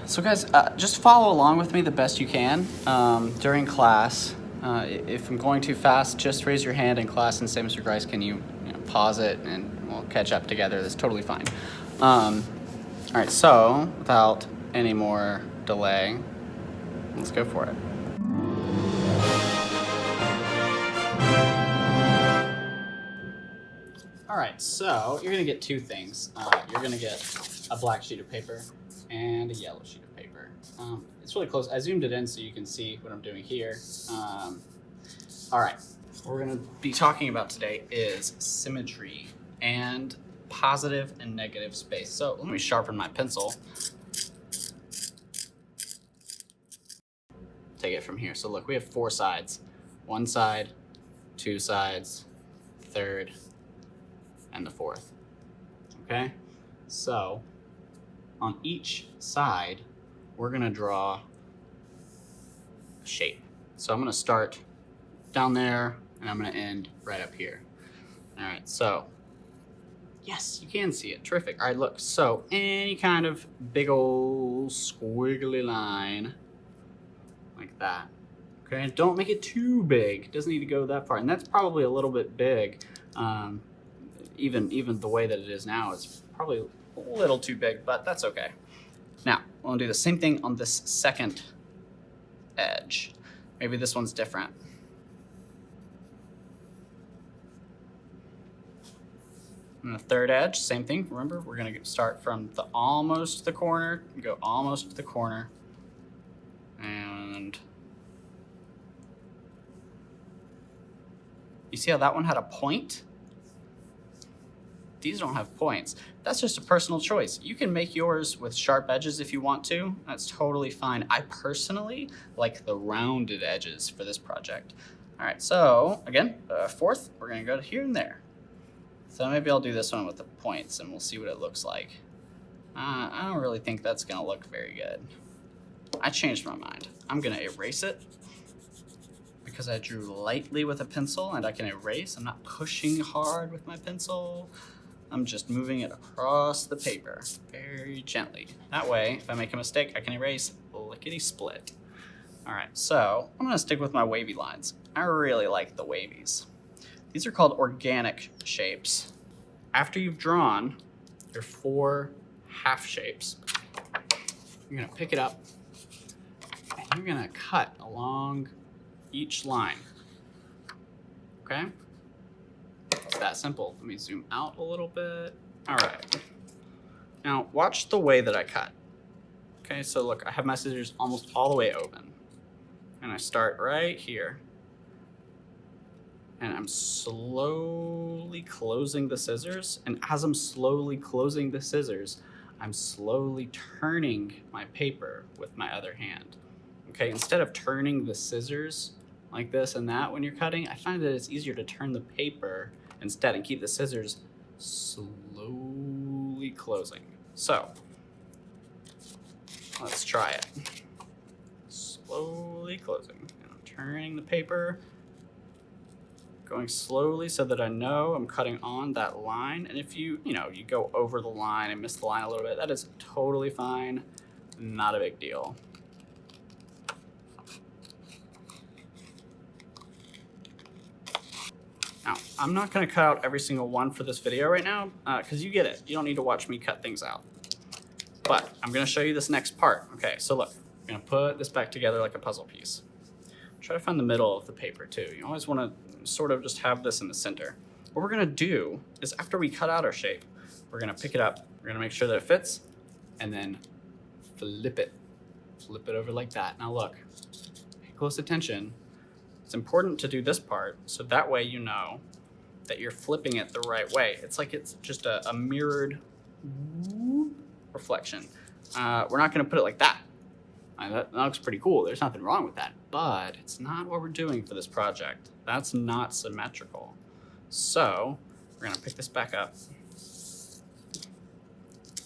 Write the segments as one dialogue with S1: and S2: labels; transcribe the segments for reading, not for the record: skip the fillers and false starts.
S1: So guys, just follow along with me the best you can during class. If I'm going too fast, just raise your hand in class and say, Mr. Grice, can you pause it and we'll catch up together. That's totally fine. All right, so without any more delay, let's go for it. All right, so you're gonna get two things. You're gonna get a black sheet of paper and a yellow sheet of paper. It's really close. I zoomed it in so you can see what I'm doing here. All right, what we're gonna be talking about today is symmetry and positive and negative space. So let me sharpen my pencil. Take it from here. So look, we have four sides. One side, two sides, third, and the fourth. Okay? So on each side, we're gonna draw a shape. So I'm gonna start down there and I'm gonna end right up here. All right, so yes, you can see it. Terrific. All right, look, so any kind of big old squiggly line like that. Okay, and don't make it too big. It doesn't need to go that far. And that's probably a little bit big. Even the way that it is now, it's probably a little too big, but that's okay. Now, we'll do the same thing on this second edge. Maybe this one's different. And the third edge, same thing. Remember, we're gonna start from the almost to the corner, go almost to the corner, and you see how that one had a point? These don't have points. That's just a personal choice. You can make yours with sharp edges if you want to. That's totally fine. I personally like the rounded edges for this project. All right, so again, fourth, we're gonna go to here and there. So maybe I'll do this one with the points and we'll see what it looks like. I don't really think that's gonna look very good. I changed my mind. I'm gonna erase it because I drew lightly with a pencil and I can erase. I'm not pushing hard with my pencil. I'm just moving it across the paper very gently. That way, if I make a mistake, I can erase lickety-split. All right, so I'm gonna stick with my wavy lines. I really like the wavies. These are called organic shapes. After you've drawn your four half shapes, you're gonna pick it up and you're gonna cut along each line, okay? It's that simple. Let me zoom out a little bit. All right. Now watch the way that I cut. Okay, so look, I have my scissors almost all the way open. And I start right here. And I'm slowly closing the scissors. And as I'm slowly closing the scissors, I'm slowly turning my paper with my other hand. Okay, instead of turning the scissors like this and that when you're cutting, I find that it's easier to turn the paper instead and keep the scissors slowly closing. So let's try it. Slowly closing. And I'm turning the paper, going slowly so that I know I'm cutting on that line. And if you go over the line and miss the line a little bit, that is totally fine. Not a big deal. Now, I'm not gonna cut out every single one for this video right now, because you get it. You don't need to watch me cut things out. But I'm gonna show you this next part. Okay, so look, I'm gonna put this back together like a puzzle piece. Try to find the middle of the paper too. You always wanna sort of just have this in the center. What we're gonna do is after we cut out our shape, we're gonna pick it up, we're gonna make sure that it fits, and then flip it. Flip it over like that. Now look, pay close attention. It's important to do this part so that way you know that you're flipping it the right way. It's like it's just a mirrored reflection. We're not gonna put it like that. That looks pretty cool. There's nothing wrong with that, but it's not what we're doing for this project. That's not symmetrical. So we're gonna pick this back up.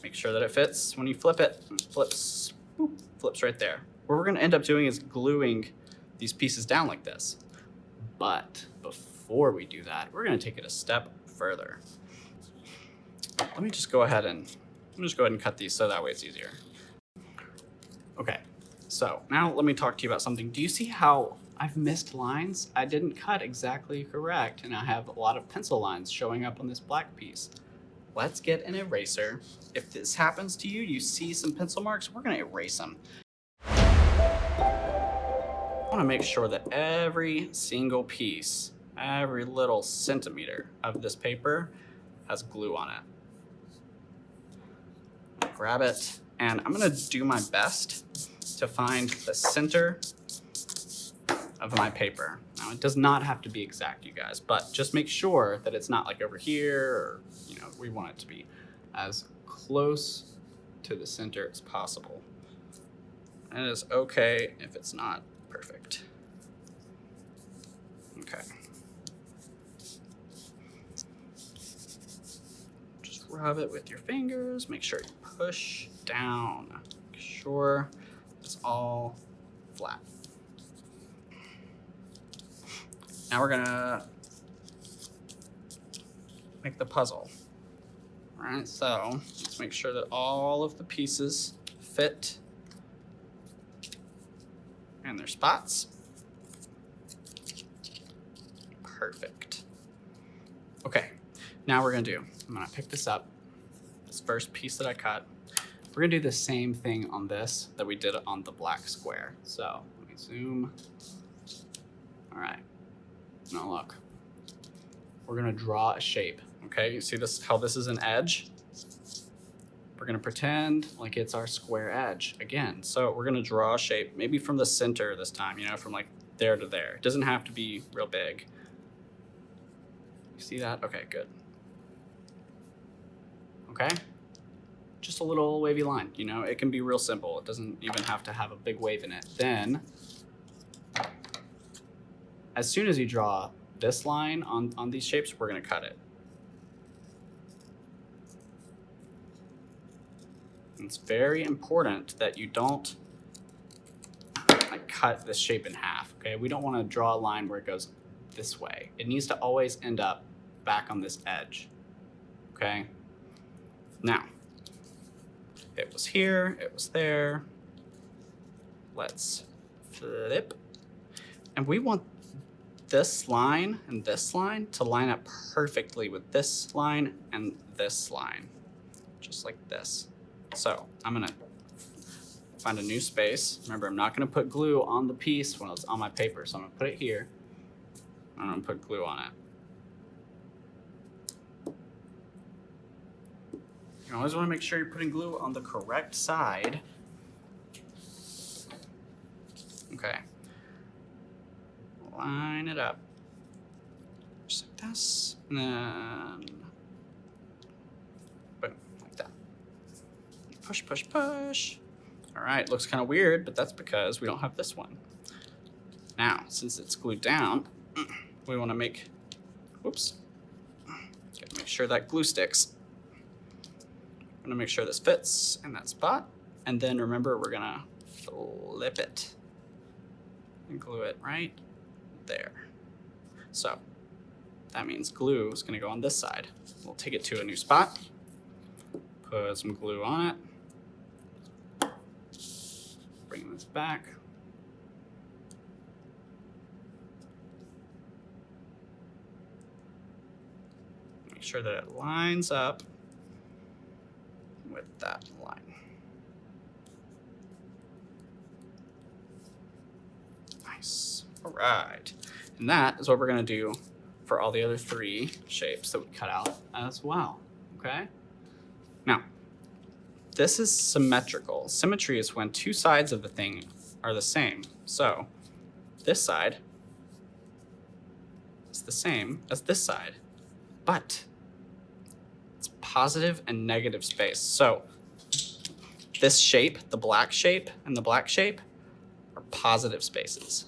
S1: Make sure that it fits. When you flip it, it flips, boop, flips right there. What we're gonna end up doing is gluing these pieces down like this. But before we do that, we're gonna take it a step further. Let me just go ahead and cut these so that way it's easier. Okay, so now let me talk to you about something. Do you see how I've missed lines? I didn't cut exactly correct, and I have a lot of pencil lines showing up on this black piece. Let's get an eraser. If this happens to you, you see some pencil marks, we're gonna erase them. I wanna make sure that every single piece, every little centimeter of this paper has glue on it. Grab it, and I'm gonna do my best to find the center of my paper. Now, it does not have to be exact, you guys, but just make sure that it's not like over here, or, we want it to be as close to the center as possible. And it is okay if it's not perfect. Okay. Just rub it with your fingers, make sure you push down. Make sure it's all flat. Now we're gonna make the puzzle. All right, so let's make sure that all of the pieces fit in their spots. Perfect. Okay, now we're gonna I'm gonna pick this up, this first piece that I cut. We're gonna do the same thing on this that we did on the black square. So let me zoom. All right, now look. We're gonna draw a shape, okay? You see this, how this is an edge? We're gonna pretend like it's our square edge again. So we're gonna draw a shape, maybe from the center this time, from like there to there. It doesn't have to be real big. You see that? Okay, good. Okay? Just a little wavy line, it can be real simple. It doesn't even have to have a big wave in it. Then, as soon as you draw this line on these shapes, we're gonna cut it. It's very important that you don't cut this shape in half, okay? We don't wanna draw a line where it goes this way. It needs to always end up back on this edge, okay? Now, it was here, it was there. Let's flip. And we want this line and this line to line up perfectly with this line and this line, just like this. So I'm gonna find a new space. Remember, I'm not gonna put glue on the piece when it's on my paper, so I'm gonna put it here. I'm gonna put glue on it. You always wanna make sure you're putting glue on the correct side. Okay. Line it up, just like this, and then boom, like that. Push, push, push. All right, looks kind of weird, but that's because we don't have this one. Now, since it's glued down, we want to gotta make sure that glue sticks. I'm gonna make sure this fits in that spot, and then remember, we're gonna flip it and glue it right there. So that means glue is gonna go on this side. We'll take it to a new spot, put some glue on it, bring this back. Make sure that it lines up with that line. Nice, all right. And that is what we're gonna do for all the other 3 shapes that we cut out as well, okay? Now, this is symmetrical. Symmetry is when 2 sides of the thing are the same. So this side is the same as this side, but it's positive and negative space. So this shape, the black shape and the black shape, are positive spaces.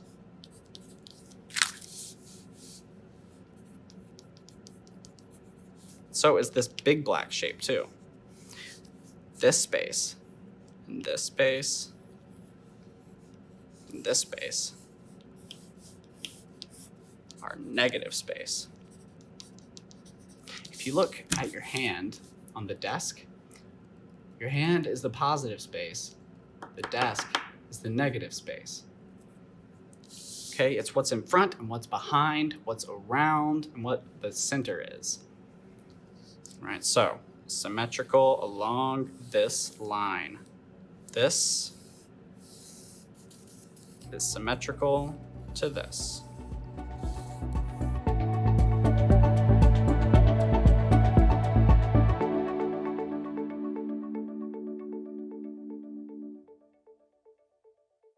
S1: So is this big black shape too. This space, and this space, and this space are negative space. If you look at your hand on the desk, your hand is the positive space, the desk is the negative space. Okay, it's what's in front and what's behind, what's around, and what the center is. All right, so symmetrical along this line. This is symmetrical to this.